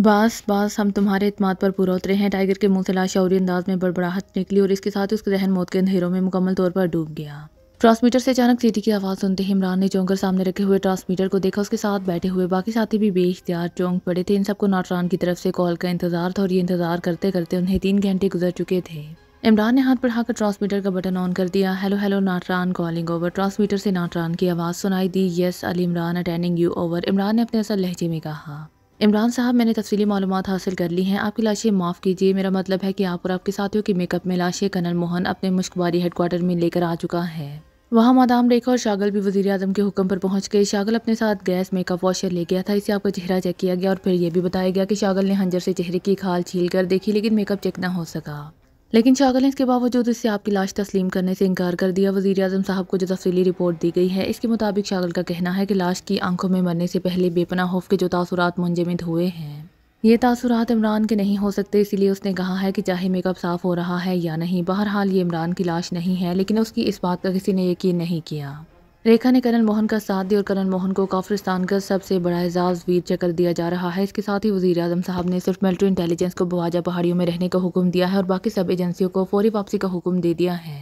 बास हम तुम्हारे इत्मीनान पर पूरा उतरे हैं। टाइगर के मुंह से लाशौरी अंदाज में बड़बड़ाहट निकली और इसके साथ ही उसका जहन मौत के अंधेरों में मुकम्मल तौर पर डूब गया। ट्रांसमीटर से अचानक सीटी की आवाज़ सुनते ही इमरान ने चौंक कर सामने रखे हुए ट्रांसमीटर को देखा। उसके साथ बैठे हुए बाकी साथी भी बेइख्तियार चौंक पड़े थे। इन सबको नाटरान की तरफ से कॉल का इंतजार था और ये इंतजार करते करते उन्हें 3 घंटे गुजर चुके थे। इमरान ने हाथ बढ़ाकर ट्रांसमीटर का बटन ऑन कर दिया। Hello hello Natran calling over. Transmitter से नाटरान की आवाज़ सुनाई दी। Yes Ali Imran attending you over. Imran ने अपने असल लहजे में कहा, इमरान साहब मैंने तफसीली मालूमात हासिल कर ली हैं। आपकी लाशें माफ़ कीजिए, मेरा मतलब है कि आप और आपके साथियों के मेकअप में लाशें कर्नल मोहन अपने मुश्कबारी हेडक्वार्टर में लेकर आ चुका है। वहाँ मादाम रेखा और शागल भी वज़ीर आज़म के हुक्म पर पहुँच गए। शागल अपने साथ गैस मेकअप वॉशर ले गया था। इससे आपका चेहरा चेक किया गया और फिर यह भी बताया गया कि शागल ने हंजर से चेहरे की खाल छील कर देखी, लेकिन मेकअप चेक ना हो सका। लेकिन शागल ने इसके बावजूद इससे आपकी लाश तस्लीम करने से इनकार कर दिया। वज़ीर आज़म साहब को जो तफसीली रिपोर्ट दी गई है, इसके मुताबिक शागल का कहना है कि लाश की आंखों में मरने से पहले बेपनाह खौफ के जो तासुरात मुंजमद हुए हैं, ये तासुरात इमरान के नहीं हो सकते। इसीलिए उसने कहा है कि चाहे मेकअप साफ़ हो रहा है या नहीं, बहरहाल ये इमरान की लाश नहीं है। लेकिन उसकी इस बात का किसी ने यकीन नहीं किया। रेखा ने कर्नल मोहन का साथ दिया और कर्नल मोहन को काफिरिस्तान का सबसे बड़ा एजाज़ वीर चक्र दिया जा रहा है। इसके साथ ही वज़ीर आज़म साहब ने सिर्फ मिलिट्री इंटेलिजेंस को बवाजा पहाड़ियों में रहने का हुक्म दिया है और बाकी सब एजेंसियों को फौरी वापसी का हुक्म दे दिया है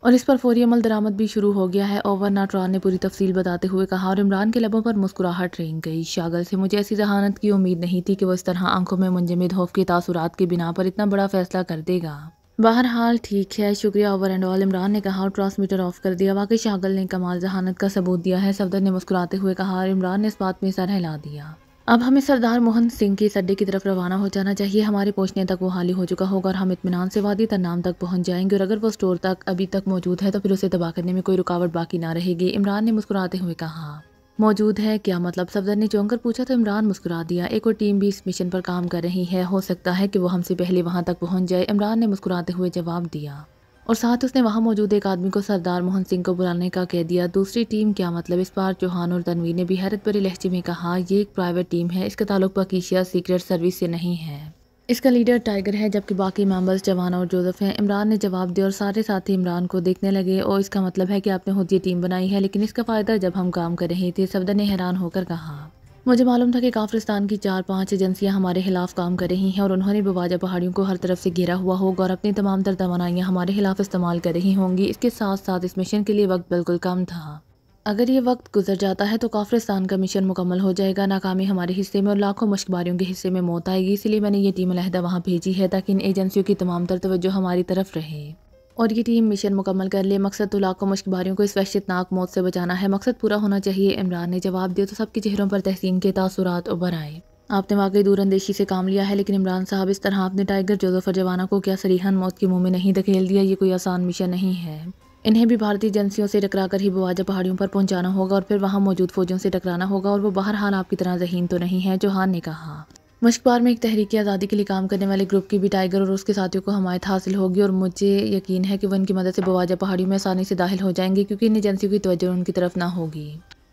और इस पर फौरी अमल दरामद भी शुरू हो गया है। ओवर नाटरान ने पूरी तफसील बताते हुए कहा और इमरान के लबों पर मुस्कुराहट रेंग गई। शागल से मुझे ऐसी जहानत की उम्मीद नहीं थी कि वो इस तरह आंखों में मुंजमद खौफ के तासुरात के बिना पर इतना बड़ा फैसला कर देगा। बहरहाल ठीक है, शुक्रिया ओवर एंड ऑल, इमरान ने कहा और ट्रांसमीटर ऑफ कर दिया। वाकई शागल ने कमाल जहानत का सबूत दिया है, सफदर ने मुस्कुराते हुए कहा और इमरान ने इस बात में सर हिला दिया। अब हमें सरदार मोहन सिंह के इस अड्डे की तरफ रवाना हो जाना चाहिए। हमारे पहुंचने तक वो हाली हो चुका होगा और हम इत्मीनान से वादी तरनाम तक पहुंच जाएंगे और अगर वो स्टोर तक अभी तक मौजूद है तो फिर उसे तबाह करने में कोई रुकावट बाकी ना रहेगी। इमरान ने मुस्कुराते हुए कहा, मौजूद है क्या मतलब? सफदर ने चौंक कर पूछा तो इमरान मुस्कुरा दिया। एक और टीम भी इस मिशन पर काम कर रही है, हो सकता है कि वो हमसे पहले वहां तक पहुंच जाए। इमरान ने मुस्कुराते हुए जवाब दिया और साथ उसने वहां मौजूद एक आदमी को सरदार मोहन सिंह को बुलाने का कह दिया। दूसरी टीम क्या मतलब? इस बार चौहान और तनवीर ने भी हैरत भरे लहजे में कहा, ये एक प्राइवेट टीम है, इसका ताल्लुक पाकिस्तान सीक्रेट सर्विस से नहीं है। इसका लीडर टाइगर है जबकि बाकी मेंबर्स जवान और जोसेफ हैं। इमरान ने जवाब दिया और सारे साथी इमरान को देखने लगे। और इसका मतलब है कि आपने खुद ये टीम बनाई है, लेकिन इसका फ़ायदा जब हम काम कर रहे थे। सफदर ने हैरान होकर कहा, मुझे मालूम था कि काफिरिस्तान की 4-5 एजेंसियां हमारे खिलाफ काम कर रही हैं और उन्होंने बवाजा पहाड़ियों को हर तरफ से घेरा हुआ होगा और अपनी तमाम तर तवानाइयाँ हमारे खिलाफ इस्तेमाल कर रही होंगी। इसके साथ साथ इस मिशन के लिए वक्त बिल्कुल कम था। अगर ये वक्त गुजर जाता है तो काफिरिस्तान का मिशन मुकम्मल हो जाएगा, नाकामी हमारे हिस्से में और लाखों मुश्कबारियों के हिस्से में मौत आएगी। इसलिए मैंने ये टीम अलहदा वहाँ भेजी है ताकि इन एजेंसियों की तमाम तर तवज्जो हमारी तरफ रहे और ये टीम मिशन मुकम्मल कर ले। मकसद तो लाखों मुश्कबारियों को इस वहशतनाक मौत से बचाना है। मकसद पूरा होना चाहिए। इमरान ने जवाब दिया तो सबके चेहरों पर तहसीन के तासुरात उभर आए। आपने वाकई दूरअंदेशी से काम लिया है, लेकिन इमरान साहब इस तरह आपने टाइगर जोसेफ और जवाना को क्या सरीहन मौत के मुंह में नहीं धकेल दिया? ये कोई आसान मिशन नहीं है। इन्हें भी भारतीय एजेंसियों से टकराकर ही बवाजा पहाड़ियों पर पहुंचाना होगा और फिर वहां मौजूद फौजों से टकराना होगा और वो बहरहाल आपकी तरह ज़हीन तो नहीं है। चौहान ने कहा, मुश्कबार में एक तहरीक आज़ादी के लिए काम करने वाले ग्रुप की भी टाइगर और उसके साथियों को हमायत हासिल होगी और मुझे यकीन है कि वो इनकी मदद से बवाजा पहाड़ियों में आसानी से दाखिल हो जाएंगे क्योंकि इन एजेंसियों की तवज्जो उनकी तरफ ना होगी।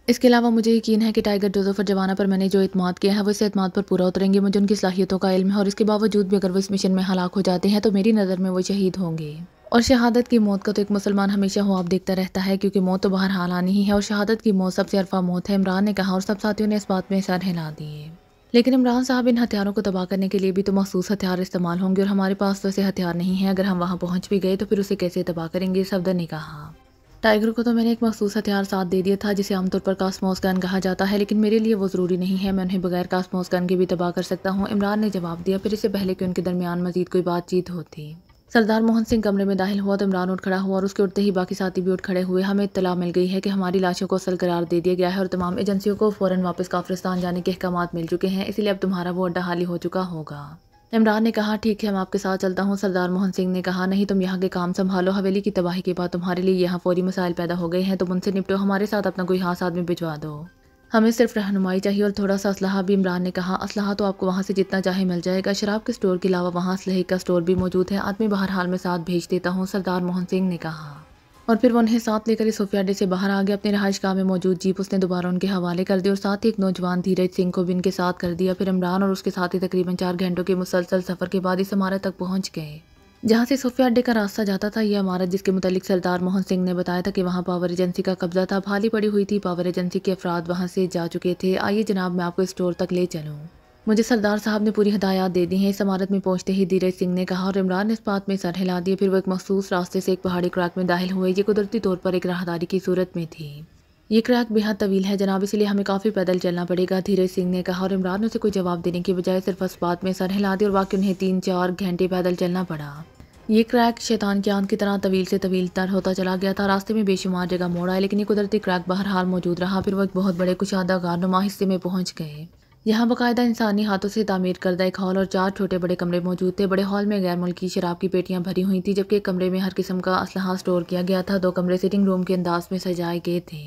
इसके अलावा मुझे यकीन है कि टाइगर जोसेफ और जवाना पर मैंने जो इत्मीनान किया है वो इस इत्मीनान पर पूरा उतरेंगे। मुझे उनकी सलाहियतों का इल्म है और इसके बावजूद भी अगर वो इस मिशन में हलाक हो जाते हैं तो मेरी नज़र में वो शहीद होंगे और शहादत की मौत का तो एक मुसलमान हमेशा ख्वाब देखता रहता है क्योंकि मौत तो बहरहाल आनी ही है और शहादत की मौत सबसे अरफा मौत है। इमरान ने कहा और सब साथियों ने इस बात में सर हिला दिए। लेकिन इमरान साहब, इन हथियारों को तबाह करने के लिए भी तो मखसूस हथियार इस्तेमाल होंगे और हमारे पास तो ऐसे हथियार नहीं हैं। अगर हम वहाँ पहुँच भी गए तो फिर उसे कैसे तबाह करेंगे? सफदर ने कहा, टाइगर को तो मैंने एक मखसूस हथियार साथ दे दिया था जिसे आमतौर पर कास्मोस गन कहा जाता है, लेकिन मेरे लिए वो ज़रूरी नहीं है। मैं उन्हें बगैर कास्मोस गन के भी तबाह कर सकता हूँ। इमरान ने जवाब दिया। फिर इससे पहले कि उनके दरमियान मजीद कोई बातचीत होती, सरदार मोहन सिंह कमरे में दाखिल हुआ तो इमरान उठ खड़ा हुआ और उसके उठते ही बाकी साथी भी उठ खड़े हुए। हमें इत्तला मिल गई है कि हमारी लाशों को असल करार दे दिया गया है और तमाम एजेंसियों को फ़ौरन वापस काफिरिस्तान जाने के अहकामात मिल चुके हैं, इसलिए अब तुम्हारा वो अड्डा हाली हो चुका होगा। इमरान ने कहा, ठीक है, मैं आपके साथ चलता हूँ। सरदार मोहन सिंह ने कहा, नहीं, तुम यहाँ के काम संभालो। हवेली की तबाही के बाद तुम्हारे लिए यहाँ फौरी मसाइल पैदा हो गए हैं, तुम उनसे निपटो। हमारे साथ अपना कोई खास आदमी भिजवा दो, हमें सिर्फ रहनुमाई चाहिए और थोड़ा सा असलहा भी। इमरान ने कहा, असलहा तो आपको वहाँ से जितना चाहे मिल जाएगा। शराब के स्टोर के अलावा वहाँ असलहे का स्टोर भी मौजूद है। आदमी बहरहाल में साथ भेज देता हूँ, सरदार मोहन सिंह ने कहा और फिर वो उन्हें साथ लेकर इस खुफिया अड्डे से बाहर आ गया। अपने रहाइश गाह में मौजूद जीप उसने दोबारा उनके हवाले कर दी और साथ ही एक नौजवान धीरज सिंह को भी इनके साथ कर दिया। फिर इमरान और उसके साथी तकरीबन 4 घंटों के मुसलसल सफ़र के बाद इस इमारत तक पहुँच गए जहाँ से खुफिया अड्डे का रास्ता जाता था। यह इमारत जिसके मुतालिक सरदार मोहन सिंह ने बताया था कि वहाँ पावर एजेंसी का कब्जा था, खाली पड़ी हुई थी। पावर एजेंसी के अफराद वहाँ से जा चुके थे। आइए जनाब, मैं आपको स्टोर तक ले चलूँ। मुझे सरदार साहब ने पूरी हिदायत दे दी हैं। इस इमारत में पहुंचते ही धीरज सिंह ने कहा और इमरान ने इस बात में सर हिला दिया। फिर वो एक मखसूस रास्ते से एक पहाड़ी क्रैक में दाखिल हुए। ये कुदरती तौर पर एक राहदारी की सूरत में थी। ये क्रैक बेहद तवील है जनाब, इसलिए हमें काफ़ी पैदल चलना पड़ेगा, धीरज सिंह ने कहा और इमरान ने उसे कोई जवाब देने की बजाय सिर्फ इस बात में सर हिला दिया और वाकई उन्हें 3-4 घंटे पैदल चलना पड़ा। ये क्रैक शैतान की आंत की तरह तवील से तवील तर होता चला गया था। रास्ते में बेशुमार जगह मोड़ आए, लेकिन ये कुदरती क्रैक बहरहाल मौजूद रहा। फिर वो एक बहुत बड़े कुशादा गारनुमा हिस्से में पहुंच गए। यहाँ बाकायदा इंसानी हाथों से तामीर करदा एक हॉल और 4 छोटे बड़े कमरे मौजूद थे। बड़े हॉल में गैर मुल्की शराब की पेटियां भरी हुई थी, जबकि एक कमरे में हर किस्म का असलहा स्टोर किया गया था। 2 कमरे सिटिंग रूम के अंदाज में सजाए गए थे।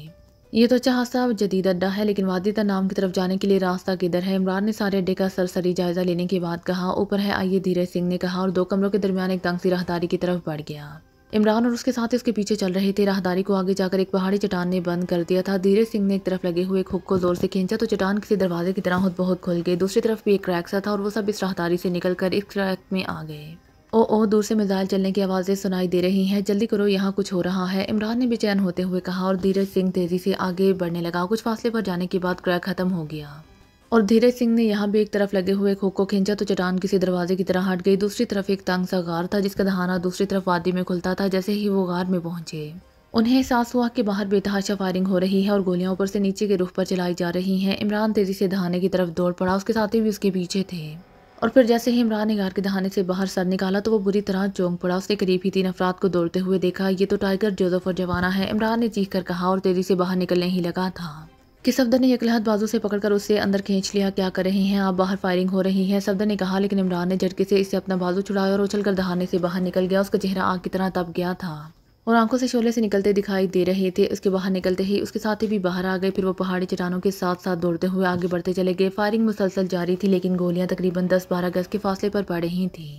ये तो अच्छा खासा जदीद अड्डा है, लेकिन वादी नाम की तरफ जाने के लिए रास्ता किधर है? इमरान ने सारे अड्डे का सरसरी जायजा लेने के बाद कहा। ऊपर है, आइए, धीरज सिंह ने कहा और 2 कमरों के दरमियान एक तंग सी राहदारी की तरफ बढ़ गया। इमरान और उसके साथ उसके पीछे चल रहे थे। राहदारी को आगे जाकर एक पहाड़ी चट्टान ने बंद कर दिया था। धीरज सिंह ने एक तरफ लगे हुए हुक को जोर से खींचा तो चट्टान किसी दरवाजे की तरह खुद बहुत खुल गई। दूसरी तरफ भी एक क्रैक सा था और वो सब इस राहदारी से निकलकर इस क्रैक में आ गए। ओ दूर से मिसाइल चलने की आवाज़ें सुनाई दे रही हैं, जल्दी करो, यहाँ कुछ हो रहा है, इमरान ने बेचैन होते हुए कहा और धीरज सिंह तेजी से आगे बढ़ने लगा। कुछ फासले पर जाने के बाद क्रैक खत्म हो गया और धीरज सिंह ने यहाँ भी एक तरफ लगे हुए हुक को खींचा तो चट्टान किसी दरवाजे की तरह हट गई। दूसरी तरफ एक तंग सा गार था जिसका दहाना दूसरी तरफ वादी में खुलता था। जैसे ही वो गार में पहुंचे, उन्हें एहसास हुआ कि बाहर बेतहाशा फायरिंग हो रही है और गोलियां ऊपर से नीचे के रुख पर चलाई जा रही हैं। इमरान तेजी से दहाने की तरफ दौड़ पड़ा, उसके साथी भी उसके पीछे थे और फिर जैसे ही इमरान ने गार के दहाने से बाहर सर निकाला तो वो बुरी तरह चौंक पड़ा। उसने करीब ही 3 अफराद को दौड़ते हुए देखा। ये तो टाइगर, जोसेफ और जवाना है, इमरान ने चीख कर कहा और तेजी से बाहर निकलने ही लगा था कि सफदर ने यकलहत बाजू से पकड़कर उससे अंदर खींच लिया। क्या कर रहे हैं आप? बाहर फायरिंग हो रही है, सफदर ने कहा, लेकिन इमरान ने झटके से इससे अपना बाजू छुड़ाया और उछलकर दहाने से बाहर निकल गया। उसका चेहरा आग की तरह तप गया था और आंखों से शोले से निकलते दिखाई दे रहे थे। उसके बाहर निकलते ही उसके साथी भी बाहर आ गए। फिर वो पहाड़ी चट्टानों के साथ साथ दौड़ते हुए आगे बढ़ते चले गए। फायरिंग मुसलसल जारी थी, लेकिन गोलियां तकरीबन 10-12 गज के फासले पर पड़ रही थी।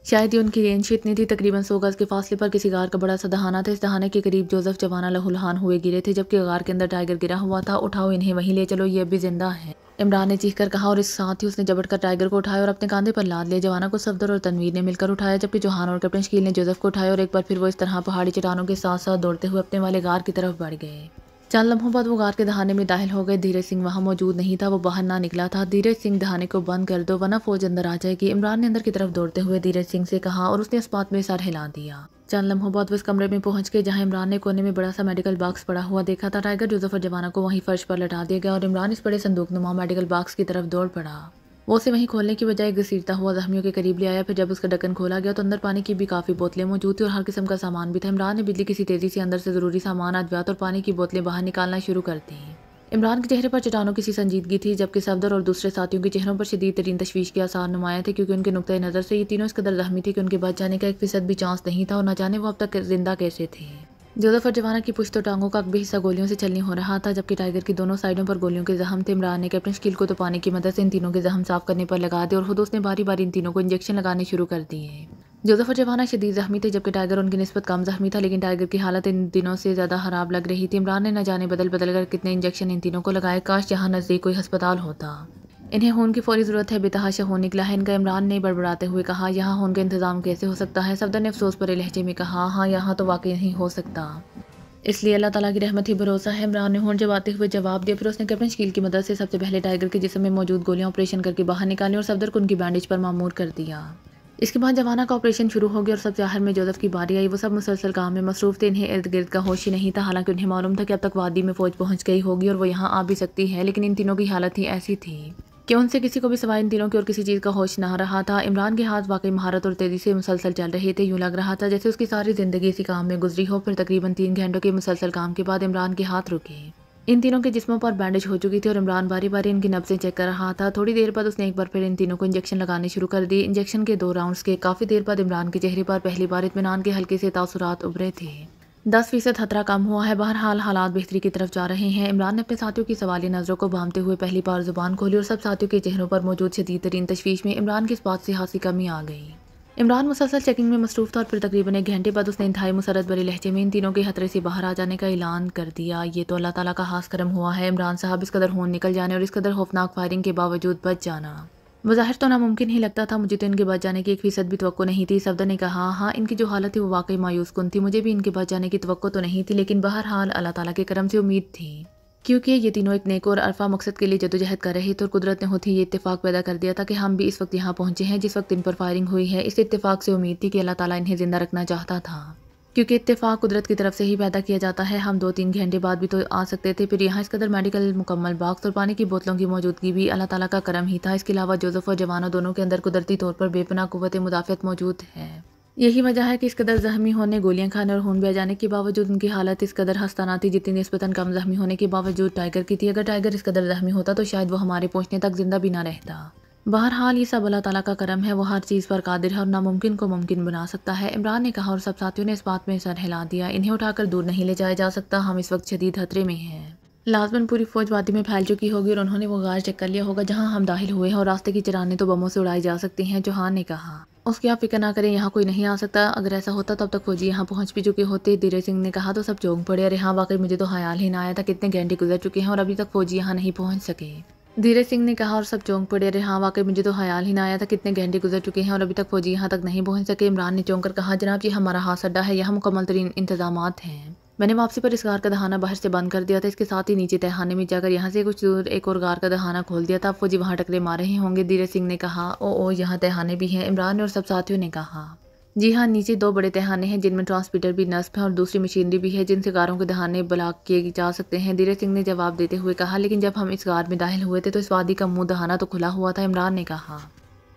शायद ये उनकी रेंज इतनी थी, तकरीबन 100 गज के फासले पर किसी गार का बड़ा सा दहाना था। इस दहाने के करीब जोसेफ जवाना लहूलुहान हुए गिरे थे, जबकि गार के अंदर टाइगर गिरा हुआ था। उठाओ इन्हें, वहीं ले चलो, ये अभी जिंदा है, इमरान ने चीख कर कहा और इस साथ ही उसने जबड़ कर टाइगर को उठाया और अपने कांधे पर लाद लिया। जवाना को सफदर और तनवीर ने मिलकर उठाया, जबकि जोहान और कैप्टन शकील ने जोसेफ को उठाया और एक बार फिर वो इस तरह पहाड़ी चट्टानों के साथ साथ दौड़ते हुए अपने वाले गार की तरफ बढ़ गए। चंद लम्हों बाद वो गार के दहाने में दाखिल हो गए। धीरज सिंह वहां मौजूद नहीं था, वो बाहर ना निकला था। धीरज सिंह, दहाने को बंद कर दो वरना फौज अंदर आ जाएगी, इमरान ने अंदर की तरफ दौड़ते हुए धीरज सिंह से कहा और उसने इस बात में सर हिला दिया। चंद लम्हों बाद वो इस कमरे में पहुंच गए जहां इमरान ने कोने में बड़ा सा मेडिकल बॉक्स पड़ा हुआ देखा था। टाइगर, जोसेफ और जवाना को वहीं फर्श पर लटा दिया गया और इमरान इस बड़े संदूक नुमा मेडिकल बॉक्स की तरफ दौड़ पड़ा। वो उसे वहीं खोलने की बजाय घसीटता हुआ जख्मियों के करीब ले आया। फिर जब उसका ढक्कन खोला गया तो अंदर पानी की भी काफ़ी बोतलें मौजूद थी और हर किस्म का सामान भी था। इमरान ने बिजली किसी तेज़ी से अंदर से ज़रूरी सामान, अद्वियात और पानी की बोतलें बाहर निकालना शुरू कर दी। इमरान के चेहरे पर चट्टानों की सी संजीदगी थी, जबकि सफदर और दूसरे साथियों के चेहरों पर शदीद तरीन तशवीश के आसार नुमाया थे, क्योंकि उनके नुक्ते नज़र से ये तीनों इस कदर जख्मी थे कि उनके बच जाने का 1% भी चांस नहीं था और न जाने वो अब तक जिंदा कैसे थे। जोसेफ और जवाना की पुश्त और टांगों का भी हिस्सा गोलियों से चलनी हो रहा था, जबकि टाइगर की दोनों साइडों पर गोलियों के जख्म थे। इमरान ने कैप्टन शकील को तो पानी की मदद से इन तीनों के जख्म साफ करने पर लगा दिए और खुद उसने बारी बारी इन तीनों को इंजेक्शन लगाने शुरू कर दिए। जोसेफ और जवाना शदीद जख्मी थे, जबकि टाइगर उनकी निस्बत कम जख्मी था, लेकिन टाइगर की हालत इन दिनों से ज़्यादा खराब लग रही थी। इमरान ने न जाने बदल बदल कर कितने इंजेक्शन इन तीनों को लगाए। काश यहाँ नज़दीक कोई अस्पताल होता, इन्हें खून की फौरी ज़रूरत है, बेतहाशा खून निकला है इनका, इमरान ने बड़बड़ाते हुए कहा। यहाँ खून का इंतजाम कैसे हो सकता है? सफदर ने अफसोस भरे लहजे में कहा, हाँ, यहाँ तो वाकई नहीं हो सकता, इसलिए अल्लाह ताला की रहमत ही भरोसा है, इमरान ने होंठ जबाते हुए जवाब दिया। फिर उसने कैप्टन शकील की मदद से सबसे पहले टाइगर के जिस्म में मौजूद गोलियां ऑपरेशन करके बाहर निकाली और सफदर को उनकी बैंडेज पर मामूर कर दिया। इसके बाद जवाना का ऑपरेशन शुरू हो गया और सबसे आखिर में जोसेफ की बारी आई। वो सब मुसलसल काम में मसरूफ थे, इन्हें इर्द गिर्द का होश ही नहीं था। हालांकि उन्हें मालूम था कि अब तक वादी में फौज पहुंच गई होगी और वो यहाँ आ भी सकती है, लेकिन इन तीनों की हालत ही ऐसी थी कि उनसे किसी को भी सिवाय इन तीनों की और किसी चीज़ का होश ना रहा था। इमरान के हाथ वाकई महारत और तेज़ी से मुसलसल चल रहे थे। यूँ लग रहा था जैसे उसकी सारी ज़िंदगी इसी काम में गुजरी हो। फिर तकरीबन 3 घंटों के मुसलसल काम के बाद इमरान के हाथ रुके। इन तीनों के जिस्मों पर बैंडेज हो चुकी थी और इमरान बारी बारी इनकी नब्ज़ें चेक कर रहा था। थोड़ी देर बाद उसने एक बार फिर इन तीनों को इंजेक्शन लगाने शुरू कर दिए। इंजेक्शन के 2 राउंड्स के काफ़ी देर बाद इमरान के चेहरे पर पहली बार इत्मीनान के हल्के से तासुरात उभरे थे। 10% खतरा कम हुआ है, बहरहाल हालात बेहतरी की तरफ जा रहे हैं। इमरान ने अपने साथियों की सवालिया नज़रों को भांपते हुए पहली बार जुबान खोली और सब साथियों के चेहरों पर मौजूद शदीद तरीन तशवीश में इमरान की इस बात से खासी कमी आ गई। इमरान मुसलसल चेकिंग में मसरूफ था और फिर तकरीबन 1 घंटे बाद उसने इंतहाई मुसरत भरे लहजे में इन तीनों के खतरे से बाहर आ जाने का ऐलान कर दिया। ये तो अल्लाह ताला का खास करम हुआ है इमरान साहब, इस कदर खून निकल जाने और इस कदर खौफनाक फायरिंग के बावजूद बच जाना बज़ाहिर तो नामुमकिन ही लगता था। मुझे तो इनके बच जाने की 1% भी तवक्को नहीं थी। सफदर ने कहा, हाँ, इनकी जो हालत थी वो वाकई मायूस कुन थी। मुझे भी इनके बच जाने की तवक्को तो नहीं थी, लेकिन बहरहाल अल्लाह ताला के करम से उम्मीद थी। क्योंकि ये तीनों एक नेक और अरफा मकसद के लिए जदोजहद कर रहे थे और कुदरत ने होती ये इत्तेफाक पैदा कर दिया था कि हम भी इस वक्त यहाँ पहुँचे हैं जिस वक्त इन पर फायरिंग हुई है। इस इत्तेफाक से उम्मीद थी कि अल्लाह ताला इन्हें जिंदा रखना चाहता था, क्योंकि इत्तेफाक कुदरत की तरफ से ही पैदा किया जाता है। हम 2-3 घंटे बाद भी तो आ सकते थे। फिर यहाँ इस कदर मेडिकल मुकम्मल बॉक्स और पानी की बोतलों की मौजूदगी भी अल्लाह ताला का करम ही था। इसके अलावा जोसेफ और जवाना दोनों के अंदर कुदरती तौर पर बेपनाह कुव्वत मुदाफ़ियत मौजूद है। यही वजह है कि इस कदर ज़ख्मी होने, गोलियां खाने और खून बह जाने के बावजूद उनकी हालत इस कदर हस्ताना थी जितनी निस्बतन कम ज़ख्मी होने के बावजूद टाइगर की थी। अगर टाइगर इस कदर ज़ख्मी होता तो शायद वो हमारे पहुंचने तक जिंदा भी ना रहता। बहरहाल ये सब अल्लाह ताला का करम है, वो हर चीज़ पर कादिर है और नामुमकिन को मुमकिन बना सकता है। इमरान ने कहा और सब साथियों ने इस बात में सर हिला दिया। इन्हें उठाकर दूर नहीं ले जाया जा सकता, हम इस वक्त शदीद खतरे में हैं। लाजमन पूरी फौज वादी में फैल चुकी होगी और उन्होंने वो गार चेक कर लिया होगा जहां हम दाखिल हुए हैं और रास्ते की चराने तो बमों से उड़ाई जा सकती हैं। चौहान ने कहा। उसकी आप फिक्र ना करें, यहाँ कोई नहीं आ सकता। अगर ऐसा होता तब तक फौजी यहाँ पहुँच भी चुके होते। धीरे सिंह ने कहा तो सब चौंक पड़े। अरे हाँ, वाकई मुझे तो ख्याल ही ना आया था कितने घंटे गुजर चुके हैं और अभी तक फौजी यहाँ नहीं पहुँच सके। धीरे सिंह ने कहा और सब चौंक पड़े। अरे हाँ, वाकई मुझे तो ख्याल ही ना आया था कितने घंटे गुजर चुके हैं और अभी तक फौजी यहाँ तक नहीं पहुँच सके। इमरान ने चौंक कर कहा, जनाब ये हमारा हाथ अड्डा है, यहाँ मुकम्मल तरीन इंतजामात हैं। मैंने वापसी पर इस गार का दहाना बाहर से बंद कर दिया था। इसके साथ ही नीचे तहखाने में जाकर यहाँ से कुछ दूर एक और गार का दहाना खोल दिया था। अब फौजी वहाँ टकरे मार रहे होंगे। धीरे सिंह ने कहा। ओ यहाँ तहखाने भी हैं। इमरान ने और सब साथियों ने कहा। जी हाँ, नीचे 2 बड़े तहखाने हैं जिनमें ट्रांसमीटर भी नस्ब है और दूसरी मशीनरी भी है जिनसे गारों के दहाने ब्लॉक किए जा सकते हैं। धीरे सिंह ने जवाब देते हुए कहा। लेकिन जब हम इस गार में दाखिल हुए थे तो इस वादी का मुंह दहाना तो खुला हुआ था। इमरान ने कहा।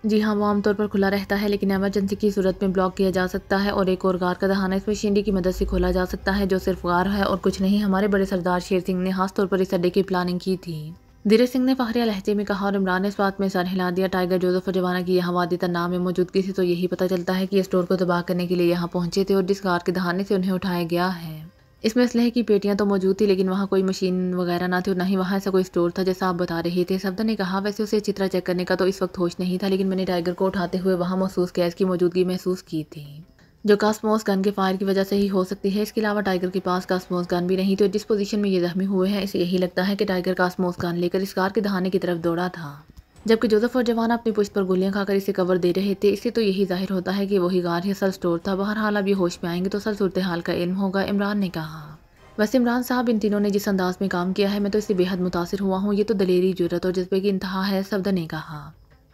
जी हाँ, वो आमतौर पर खुला रहता है लेकिन एमरजेंसी की सूरत में ब्लॉक किया जा सकता है और एक और गार का दहाना इस मशीनरी की मदद से खोला जा सकता है जो सिर्फ गार है और कुछ नहीं। हमारे बड़े सरदार शेर सिंह ने खास तौर पर इस अड्डे की प्लानिंग की थी। धीरे सिंह ने फखरिया लहजे में कहा और इमरान ने इस बात में सर हिला दिया। टाइगर, जोसेफ और जवाना की यहाँ वादी नाम में मौजूदगी से तो यही पता चलता है कि ये स्टोर को तबाह करने के लिए यहाँ पहुंचे थे और जिस गार के दहाने से उन्हें उठाया गया है इसमें असलहे की पेटियां तो मौजूद थी लेकिन वहाँ कोई मशीन वगैरह ना थी और ना ही वहाँ ऐसा कोई स्टोर था जैसा आप बता रहे थे। सफदर ने कहा। वैसे उसे अच्छी तरह चेक करने का तो इस वक्त होश नहीं था लेकिन मैंने टाइगर को उठाते हुए वहाँ महसूस गैस की मौजूदगी महसूस की थी जो कास्मोस गन के फायर की वजह से ही हो सकती है। इसके अलावा टाइगर के पास कास्मोस गन भी नहीं थी और जिस पोजीशन में ये जख्मी हुए हैं इसे यही लगता है कि टाइगर कास्मोस गन लेकर इस कार के दहाने की तरफ दौड़ा था जबकि जोसेफ और जवाना अपनी पुश्त पर गोलियां खाकर इसे कवर दे रहे थे। इससे तो यही जाहिर होता है कि वही गार या सल स्टोर था। बहरहाल अब ये होश में आएंगे तो सल सूरत हाल का इल्म होगा। इमरान ने कहा। वैसे इमरान साहब, इन तीनों ने जिस अंदाज में काम किया है मैं तो इससे बेहद मुतासिर हुआ हूँ। ये तो दलेरी, जुर्रत और जज्बे की इंतहा है। सफदर ने कहा।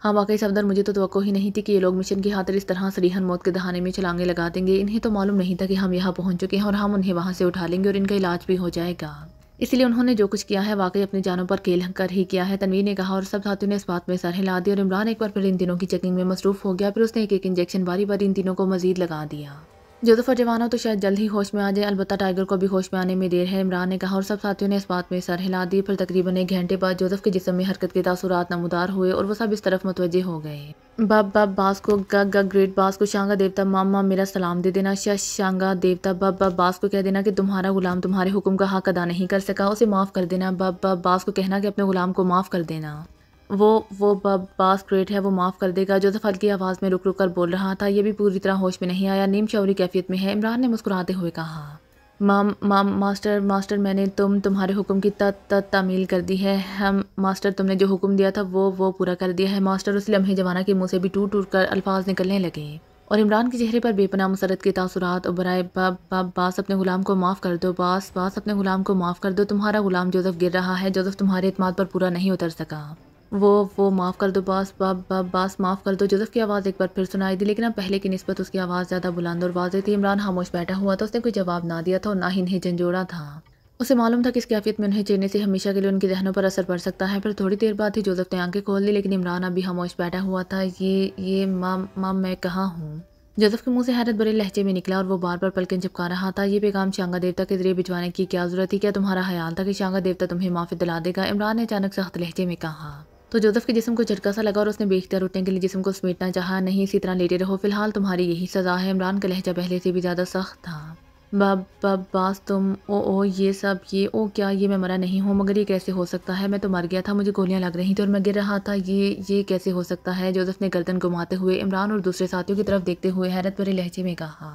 हाँ वाकई सफदर, मुझे तो तवक्को ही नहीं थी कि ये लोग मिशन की खातिर इस तरह सरीहन मौत के दहाने में छलांगे लगा देंगे। इन्हें तो मालूम नहीं था कि हम यहाँ पहुँच चुके हैं और हम उन्हें वहाँ से उठा लेंगे और इनका इलाज भी हो जाएगा। इसलिए उन्होंने जो कुछ किया है वाकई अपनी जानों पर खेल कर ही किया है। तनवीर ने कहा और सब साथियों ने इस बात में सर हिला दिया और इमरान एक बार फिर इन तीनों की चेकिंग में मसरूफ हो गया। फिर उसने एक एक इंजेक्शन बारी बारी इन तीनों को मजीद लगा दिया। जोसेफ और जवाना तो शायद जल्द ही होश में आ जाए, अलबत्ता टाइगर को भी होश में आने में देर है। इमरान ने कहा और सब साथियों ने इस बात में सर हिला दी। फिर तकरीबन 1 घंटे बाद जोसेफ के जिस्म में हरकत के तासुरात नमूदार हुए और वो सब इस तरफ मुतवज्जे हो गए। बब बब बास को गग गग ग्रेट बास को शांगा देवता मामा मेरा सलाम दे देना। शांगा देवता बब बब बास को कह देना कि तुम्हारा गुलाम तुम्हारे हुक्म का हक अदा नहीं कर सका, उसे माफ़ कर देना। बब बब बास को कहना कि अपने गुलाम को माफ़ कर देना। वो बास ग्रेट है, वो माफ़ कर देगा। जोसेफ हल्की आवाज़ में रुक रुक कर बोल रहा था। ये भी पूरी तरह होश में नहीं आया, नीम शौरी कैफियत में है। इमरान ने मुस्कुराते हुए कहा। मास्टर मैंने तुम्हारे हुक्म की तामील कर दी है। हम मास्टर, तुमने जो हुक्म दिया था वो पूरा कर दिया है मास्टर। उस लम्हे जवाना के मुँह से भी टूट टूट कर अल्फाज निकलने लगे और इमरान के चेहरे पर बेपनाह मुसरत के तासुरात और बराए बास अपने गुलाम को माफ़ कर दो। बास अपने गुलाम को माफ़ कर दो। तुम्हारा गुलाम जोसेफ गिर रहा है। जोसेफ तुम्हारे इत्मीनान पर पूरा नहीं उतर सका। वो माफ़ कर दो बास माफ़ कर दो। जोसेफ की आवाज़ एक बार फिर सुनाई दी लेकिन अब पहले की निस्बत उसकी आवाज़ ज़्यादा बुलंद और वाज़ेह थी। इमरान खामोश बैठा हुआ था। उसने कोई जवाब ना दिया था और ना ही इन्हें झंझोड़ा था। उसे मालूम था कि इस कैफियत में उन्हें चेहरे से हमेशा के लिए उनके जहनों पर असर पड़ सकता है। फिर थोड़ी देर बाद ही जोसेफ ने आंखें खोल ली लेकिन इमरान अभी खामोश बैठा हुआ था। ये माम मैं कहाँ हूँ? जोसेफ के मुंह से हैरत भरे लहजे में निकला और वो बार बार पलकें झपका रहा था। ये पैगाम शांगा देवता के जरिए भिजवाने की क्या जरूरत थी? क्या तुम्हारा ख्याल था कि शांगा देवता तुम्हें माफ़ी दिला देगा? इमरान ने अचानक सख्त लहजे में कहा। तो जोसेफ के जिस्म को झटका सा लगा और उसने बेख्तियार उठने के लिए जिस्म को समेटना चाहा। नहीं, इसी तरह लेटे रहो, फिलहाल तुम्हारी यही सज़ा है। इमरान का लहजा पहले से भी ज़्यादा सख्त था। बास तुम ओ ये सब क्या ये मैं मरा नहीं हूँ? मगर ये कैसे हो सकता है? मैं तो मर गया था, मुझे गोलियां लग रही थी और मैं गिर रहा था। ये कैसे हो सकता है? जोसेफ ने गर्दन घुमाते हुए इमरान और दूसरे साथियों की तरफ देखते हुए हैरत भरे लहजे में कहा।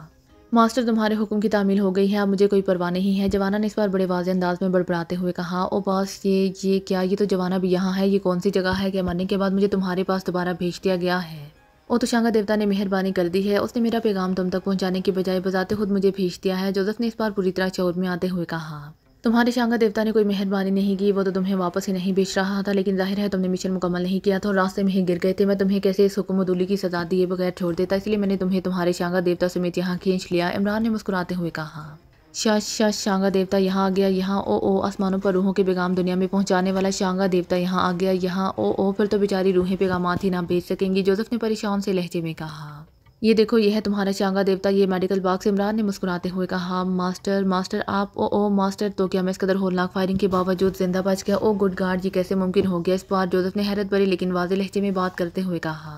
मास्टर, तुम्हारे हुक्म की तामील हो गई है, अब मुझे कोई परवाह नहीं है। जवाना ने इस बार बड़े वाज़ेह अंदाज में बड़बड़ाते हुए कहा। ओ बॉस, ये क्या? ये तो जवाना भी यहाँ है। ये कौन सी जगह है? क्या मरने के बाद मुझे तुम्हारे पास दोबारा भेज दिया गया है? ओ तो शांगा देवता ने मेहरबानी कर दी है, उसने मेरा पैगाम तुम तक पहुँचाने की बजाय बजाते खुद मुझे भेज दिया है। जोसेफ ने इस बार पूरी तरह शऊर में आते हुए कहा। तुम्हारे शांगा देवता ने कोई मेहरबानी नहीं की, वो तो तुम्हें वापस ही नहीं भेज रहा था, लेकिन जाहिर है तुमने मिशन मुकम्मल नहीं किया था और रास्ते में ही गिर गए थे। मैं तुम्हें कैसे इस हुक्म अदूली की सजा दिए बगैर छोड़ देता, इसलिए मैंने तुम्हें तुम्हारे शांगा देवता समेत यहाँ खींच लिया। इमरान ने मुस्कुराते हुए कहा। शश शांगा देवता यहाँ आ गया, यहाँ ओ आसमानों पर रूहों के पैगाम दुनिया में पहुँचाने वाला शांगा देवता यहाँ आ गया, यहाँ ओ फिर तो बेचारी रूहें पैगामात ही ना भेज सकेंगी, जोसेफ ने परेशान से लहजे में कहा। ये देखो, ये है तुम्हारा शांगा देवता, ये मेडिकल बॉक्स। इमरान ने मुस्कुराते हुए कहा। मास्टर आप ओ मास्टर, तो क्या मैं इस कदर होलनाक फायरिंग के बावजूद जिंदा बच गया? ओ गुड गॉड, ये कैसे मुमकिन हो गया? इस बार जोसेफ ने हैरत भरी लेकिन वाज़ेह लहजे में बात करते हुए कहा।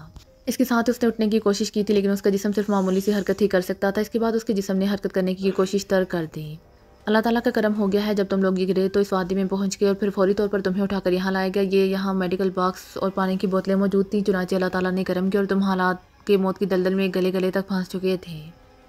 इसके साथ उसने उठने की कोशिश की थी, लेकिन उसका जिस्म सिर्फ मामूली सी हरकत ही कर सकता था। इसके बाद उसके जिस्म ने हरकत करने की कोशिश तर्क कर दी। अल्लाह ताला का करम हो गया है, जब तुम लोग गिरे तो इस वादी में पहुंच गए और फिर फौरी तौर पर तुम्हें उठाकर यहाँ लाया गया। ये यहाँ मेडिकल बॉक्स और पानी की बोतलें मौजूद थी। चुनांचे अल्लाह ताला ने करम किया और तुम हालात के मौत की दलदल में गले गले तक फंस चुके थे,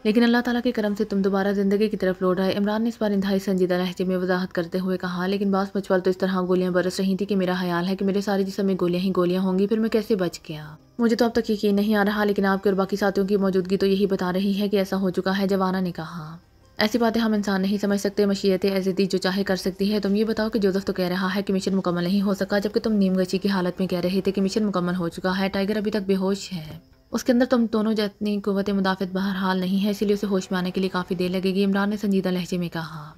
लेकिन अल्लाह ताला के करम से तुम दोबारा ज़िंदगी की तरफ लौट आए। इमरान ने इस बार इंतहाई संजीदा लहजे में वजाहत करते हुए कहा। लेकिन बास मुझ पर तो इस तरह गोलियां बरस रही थी कि मेरा ख्याल है कि मेरे सारे जिस्म में गोलियां ही गोलियां होंगी। फिर मैं कैसे बच गया? मुझे तो अब तक यकीन नहीं आ रहा, लेकिन आपके और बाकी साथियों की मौजूदगी तो यही बता रही है कि ऐसा हो चुका है। जवाना ने कहा। ऐसी बातें हम इंसान नहीं समझ सकते, मशीयत एज़दी जो चाहे कर सकती है। तुम ये बताओ कि जोसेफ तो कह रहा है कि मिशन मुकम्मल नहीं हो सका, जबकि तुम नीमगची की हालत में कह रहे थे कि मिशन मुकम्मल हो चुका है। टाइगर अभी तक बेहोश है, उसके अंदर तुम दोनों जितनी कुव्वत मुदाफ़त बहरहाल नहीं है, इसीलिए उसे होश में आने के लिए काफ़ी देर लगेगी। इमरान ने संजीदा लहजे में कहा।